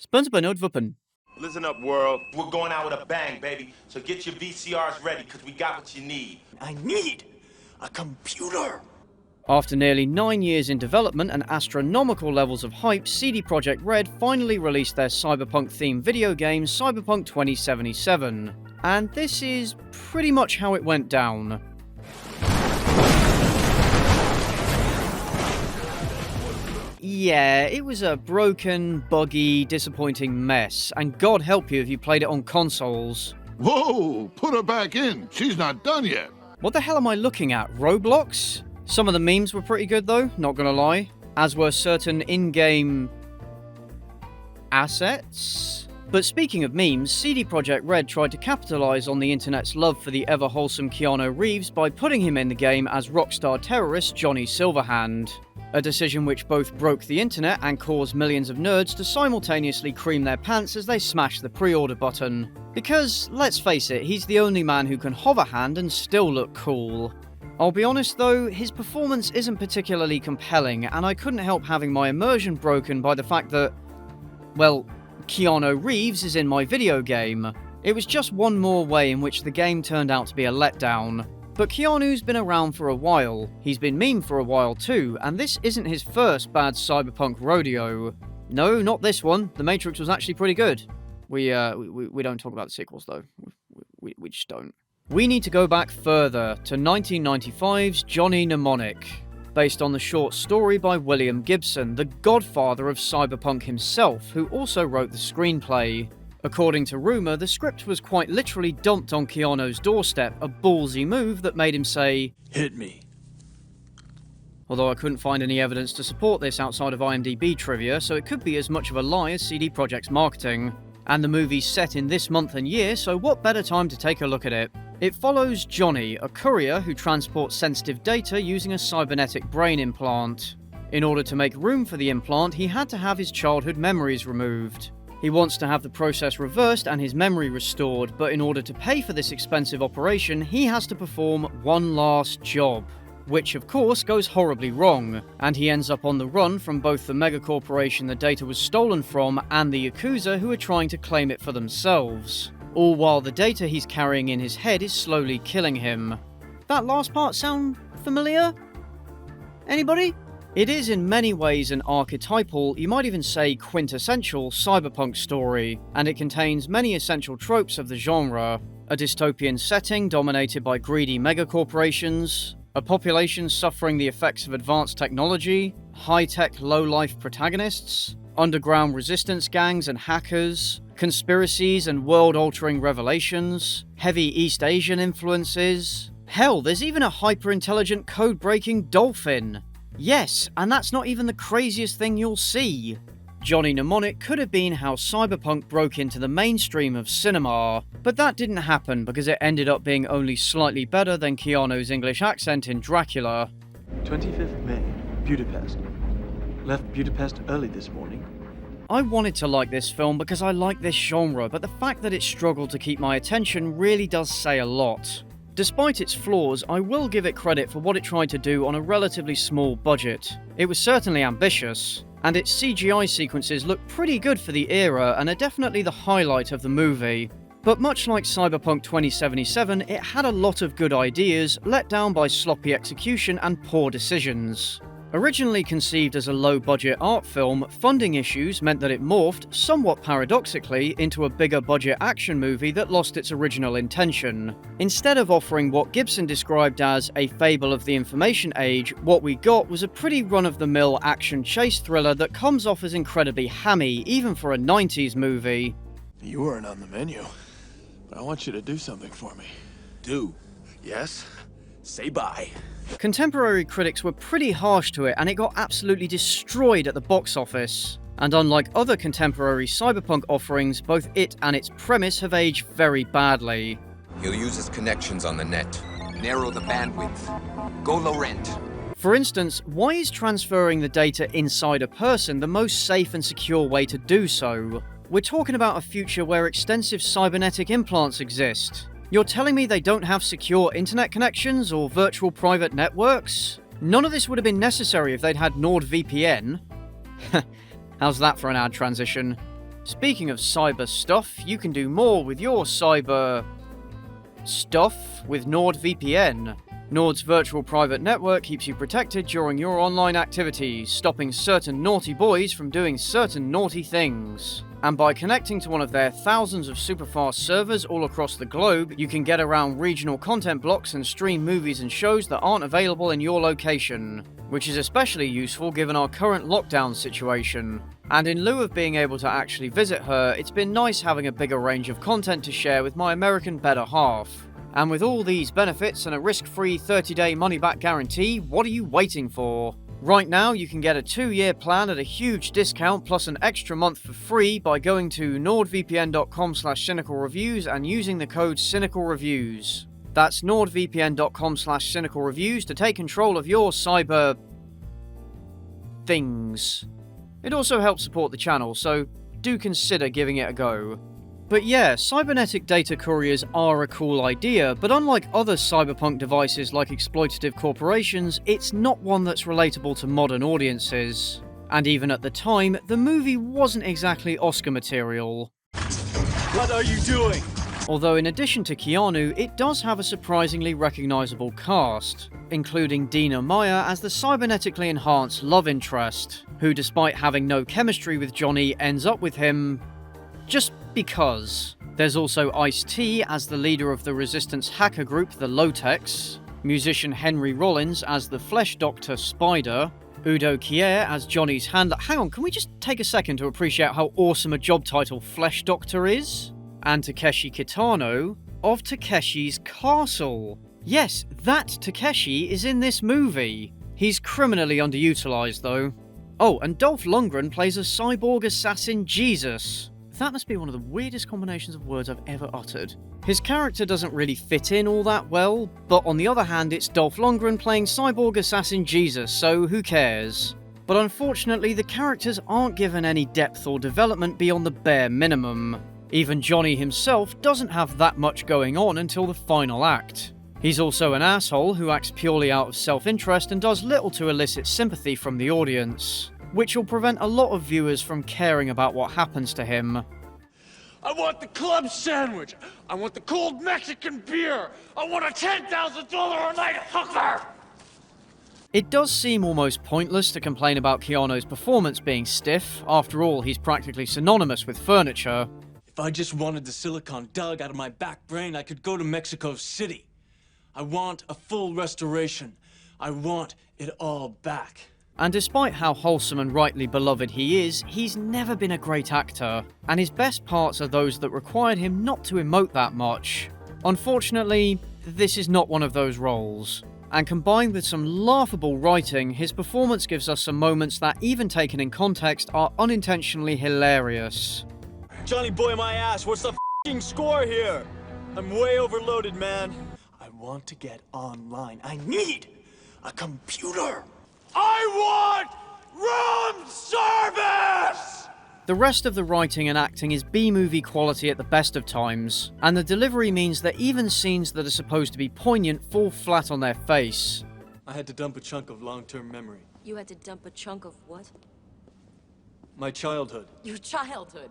Sponsor Wuppen. Listen up, world. We're going out with a bang, baby. So get your VCRs ready, because we got what you need. I need a computer. After nearly 9 years in development and astronomical levels of hype, CD Projekt Red finally released their cyberpunk-themed video game, Cyberpunk 2077. And this is pretty much how it went down. Yeah, it was a broken, buggy, disappointing mess, and God help you if you played it on consoles. Whoa, put her back in. She's not done yet. What the hell am I looking at? Roblox? Some of the memes were pretty good though, not gonna lie. As were certain in-game assets. But speaking of memes, CD Projekt Red tried to capitalise on the internet's love for the ever-wholesome Keanu Reeves by putting him in the game as rockstar terrorist Johnny Silverhand. A decision which both broke the internet and caused millions of nerds to simultaneously cream their pants as they smashed the pre-order button. Because, let's face it, he's the only man who can hoverhand and still look cool. I'll be honest though, his performance isn't particularly compelling, and I couldn't help having my immersion broken by the fact that, well, Keanu Reeves is in my video game. It was just one more way in which the game turned out to be a letdown. But Keanu's been around for a while, he's been meme for a while too, and this isn't his first bad cyberpunk rodeo. No, not this one. The Matrix was actually pretty good. We don't talk about the sequels though. We just don't. We need to go back further to 1995's Johnny Mneumonic, based on the short story by William Gibson, the godfather of cyberpunk himself, who also wrote the screenplay. According to rumour, the script was quite literally dumped on Keanu's doorstep, a ballsy move that made him say, "Hit me." Although I couldn't find any evidence to support this outside of IMDb trivia, so it could be as much of a lie as CD Projekt's marketing. And the movie's set in this month and year, so what better time to take a look at it? It follows Johnny, a courier who transports sensitive data using a cybernetic brain implant. In order to make room for the implant, he had to have his childhood memories removed. He wants to have the process reversed and his memory restored, but in order to pay for this expensive operation, he has to perform one last job. Which of course goes horribly wrong, and he ends up on the run from both the megacorporation the data was stolen from and the Yakuza who are trying to claim it for themselves. All while the data he's carrying in his head is slowly killing him. That last part sound familiar? Anybody? It is in many ways an archetypal, you might even say quintessential, cyberpunk story, and it contains many essential tropes of the genre. A dystopian setting dominated by greedy megacorporations, a population suffering the effects of advanced technology, high-tech low-life protagonists, underground resistance gangs and hackers, conspiracies and world-altering revelations, heavy East Asian influences. Hell, there's even a hyper-intelligent code-breaking dolphin! Yes, and that's not even the craziest thing you'll see. Johnny Mnemonic could have been how cyberpunk broke into the mainstream of cinema, but that didn't happen because it ended up being only slightly better than Keanu's English accent in Dracula. 25th May, Budapest. Left Budapest early this morning. I wanted to like this film because I like this genre, but the fact that it struggled to keep my attention really does say a lot. Despite its flaws, I will give it credit for what it tried to do on a relatively small budget. It was certainly ambitious, and its CGI sequences look pretty good for the era and are definitely the highlight of the movie. But much like Cyberpunk 2077, it had a lot of good ideas, let down by sloppy execution and poor decisions. Originally conceived as a low-budget art film, funding issues meant that it morphed, somewhat paradoxically, into a bigger-budget action movie that lost its original intention. Instead of offering what Gibson described as a fable of the information age, what we got was a pretty run-of-the-mill action chase thriller that comes off as incredibly hammy, even for a 90s movie. You weren't on the menu, but I want you to do something for me. Do. Yes? Say bye. Contemporary critics were pretty harsh to it, and it got absolutely destroyed at the box office. And unlike other contemporary cyberpunk offerings, both it and its premise have aged very badly. He'll use his connections on the net. Narrow the bandwidth. Go low rent. For instance, why is transferring the data inside a person the most safe and secure way to do so? We're talking about a future where extensive cybernetic implants exist. You're telling me they don't have secure internet connections or virtual private networks? None of this would have been necessary if they'd had NordVPN. How's that for an ad transition? Speaking of cyber stuff, you can do more with your cyber stuff with NordVPN. Nord's virtual private network keeps you protected during your online activities, stopping certain naughty boys from doing certain naughty things. And by connecting to one of their thousands of superfast servers all across the globe, you can get around regional content blocks and stream movies and shows that aren't available in your location, which is especially useful given our current lockdown situation. And in lieu of being able to actually visit her, it's been nice having a bigger range of content to share with my American better half. And with all these benefits and a risk-free 30-day money-back guarantee, what are you waiting for? Right now, you can get a 2-year plan at a huge discount plus an extra month for free by going to nordvpn.com/cynicalreviews and using the code cynicalreviews. That's nordvpn.com/cynicalreviews to take control of your cyber things. It also helps support the channel, so do consider giving it a go. But yeah, cybernetic data couriers are a cool idea, but unlike other cyberpunk devices like exploitative corporations, it's not one that's relatable to modern audiences. And even at the time, the movie wasn't exactly Oscar material. What are you doing? Although in addition to Keanu, it does have a surprisingly recognisable cast, including Dina Meyer as the cybernetically enhanced love interest, who despite having no chemistry with Johnny ends up with him just because. There's also Ice-T as the leader of the Resistance hacker group, the Low-Techs, musician Henry Rollins as the Flesh Doctor Spider, Udo Kier as Johnny's handler. Hang on, can we just take a second to appreciate how awesome a job title Flesh Doctor is? And Takeshi Kitano of Takeshi's Castle. Yes, that Takeshi is in this movie. He's criminally underutilized though. Oh, and Dolph Lundgren plays a cyborg assassin Jesus. That must be one of the weirdest combinations of words I've ever uttered. His character doesn't really fit in all that well, but on the other hand it's Dolph Lundgren playing cyborg assassin Jesus, so who cares? But unfortunately the characters aren't given any depth or development beyond the bare minimum. Even Johnny himself doesn't have that much going on until the final act. He's also an asshole who acts purely out of self-interest and does little to elicit sympathy from the audience, which will prevent a lot of viewers from caring about what happens to him. I want the club sandwich. I want the cold Mexican beer. I want a $10,000 a night hooker. It does seem almost pointless to complain about Keanu's performance being stiff. After all, he's practically synonymous with furniture. If I just wanted the silicon dug out of my back brain, I could go to Mexico City. I want a full restoration. I want it all back. And despite how wholesome and rightly beloved he is, he's never been a great actor, and his best parts are those that required him not to emote that much. Unfortunately, this is not one of those roles. And combined with some laughable writing, his performance gives us some moments that, even taken in context, are unintentionally hilarious. Johnny boy my ass, what's the f***ing score here? I'm way overloaded, man. I want to get online. I need a computer. I want room service! The rest of the writing and acting is B-movie quality at the best of times, and the delivery means that even scenes that are supposed to be poignant fall flat on their face. I had to dump a chunk of long-term memory. You had to dump a chunk of what? My childhood. Your childhood.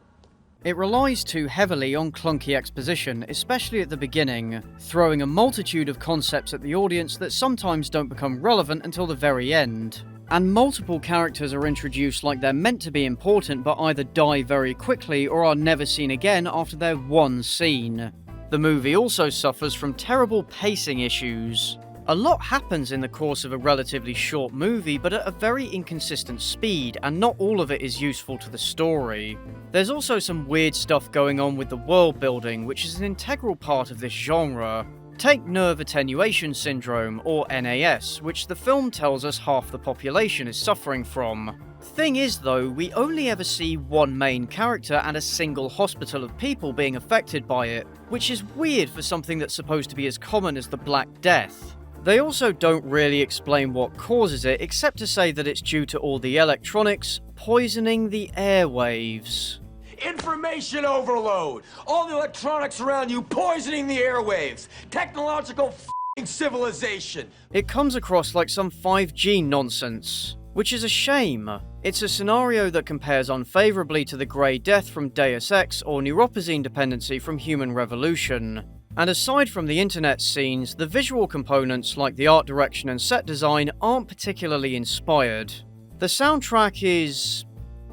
It relies too heavily on clunky exposition, especially at the beginning, throwing a multitude of concepts at the audience that sometimes don't become relevant until the very end. And multiple characters are introduced like they're meant to be important but either die very quickly or are never seen again after their one scene. The movie also suffers from terrible pacing issues. A lot happens in the course of a relatively short movie, but at a very inconsistent speed, and not all of it is useful to the story. There's also some weird stuff going on with the world building, which is an integral part of this genre. Take nerve attenuation syndrome, or NAS, which the film tells us half the population is suffering from. Thing is though, we only ever see one main character and a single hospital of people being affected by it, which is weird for something that's supposed to be as common as the Black Death. They also don't really explain what causes it, except to say that it's due to all the electronics poisoning the airwaves. Information overload! All the electronics around you poisoning the airwaves! Technological f***ing civilization! It comes across like some 5G nonsense, which is a shame. It's a scenario that compares unfavourably to the Grey Death from Deus Ex or neuropozyne dependency from Human Revolution. And aside from the internet scenes, the visual components like the art direction and set design aren't particularly inspired. The soundtrack is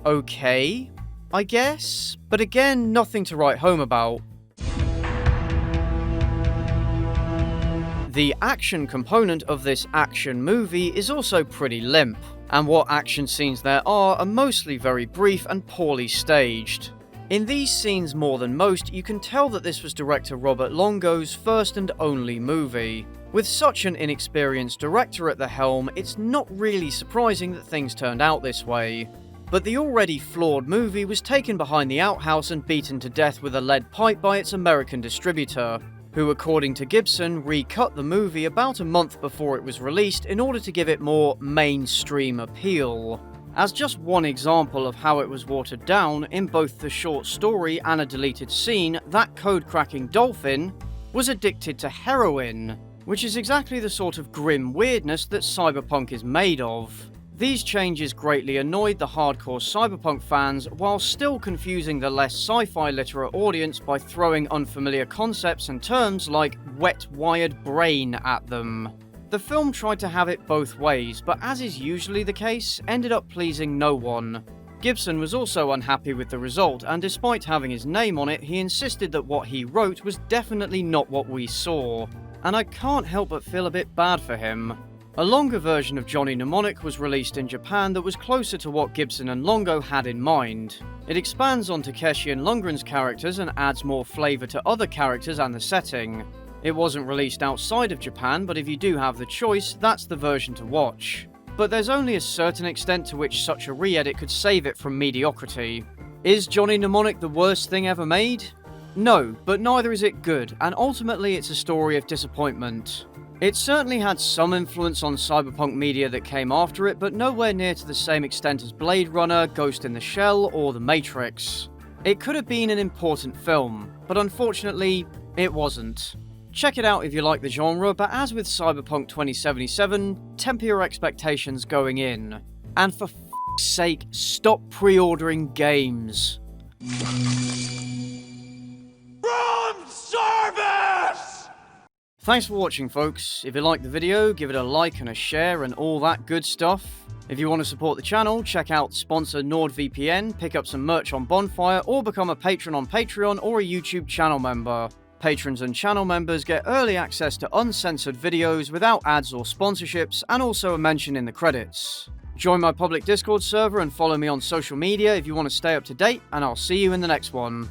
okay, I guess, but again, nothing to write home about. The action component of this action movie is also pretty limp, and what action scenes there are mostly very brief and poorly staged. In these scenes more than most, you can tell that this was director Robert Longo's first and only movie. With such an inexperienced director at the helm, it's not really surprising that things turned out this way. But the already flawed movie was taken behind the outhouse and beaten to death with a lead pipe by its American distributor, who, according to Gibson, recut the movie about a month before it was released in order to give it more mainstream appeal. As just one example of how it was watered down, in both the short story and a deleted scene, that code-cracking dolphin was addicted to heroin, which is exactly the sort of grim weirdness that Cyberpunk is made of. These changes greatly annoyed the hardcore Cyberpunk fans, while still confusing the less sci-fi literate audience by throwing unfamiliar concepts and terms like wet-wired brain at them. The film tried to have it both ways, but as is usually the case, ended up pleasing no one. Gibson was also unhappy with the result, and despite having his name on it, he insisted that what he wrote was definitely not what we saw. And I can't help but feel a bit bad for him. A longer version of Johnny Mneumonic was released in Japan that was closer to what Gibson and Longo had in mind. It expands on Takeshi and Lundgren's characters and adds more flavour to other characters and the setting. It wasn't released outside of Japan, but if you do have the choice, that's the version to watch. But there's only a certain extent to which such a re-edit could save it from mediocrity. Is Johnny Mnemonic the worst thing ever made? No, but neither is it good, and ultimately it's a story of disappointment. It certainly had some influence on cyberpunk media that came after it, but nowhere near to the same extent as Blade Runner, Ghost in the Shell, or The Matrix. It could have been an important film, but unfortunately, it wasn't. Check it out if you like the genre, but as with Cyberpunk 2077, temper your expectations going in. And for f***'s sake, stop pre-ordering games. Room service! Thanks for watching, folks. If you liked the video, give it a like and a share and all that good stuff. If you want to support the channel, check out sponsor NordVPN, pick up some merch on Bonfire, or become a patron on Patreon or a YouTube channel member. Patrons and channel members get early access to uncensored videos without ads or sponsorships, and also a mention in the credits. Join my public Discord server and follow me on social media if you want to stay up to date, and I'll see you in the next one.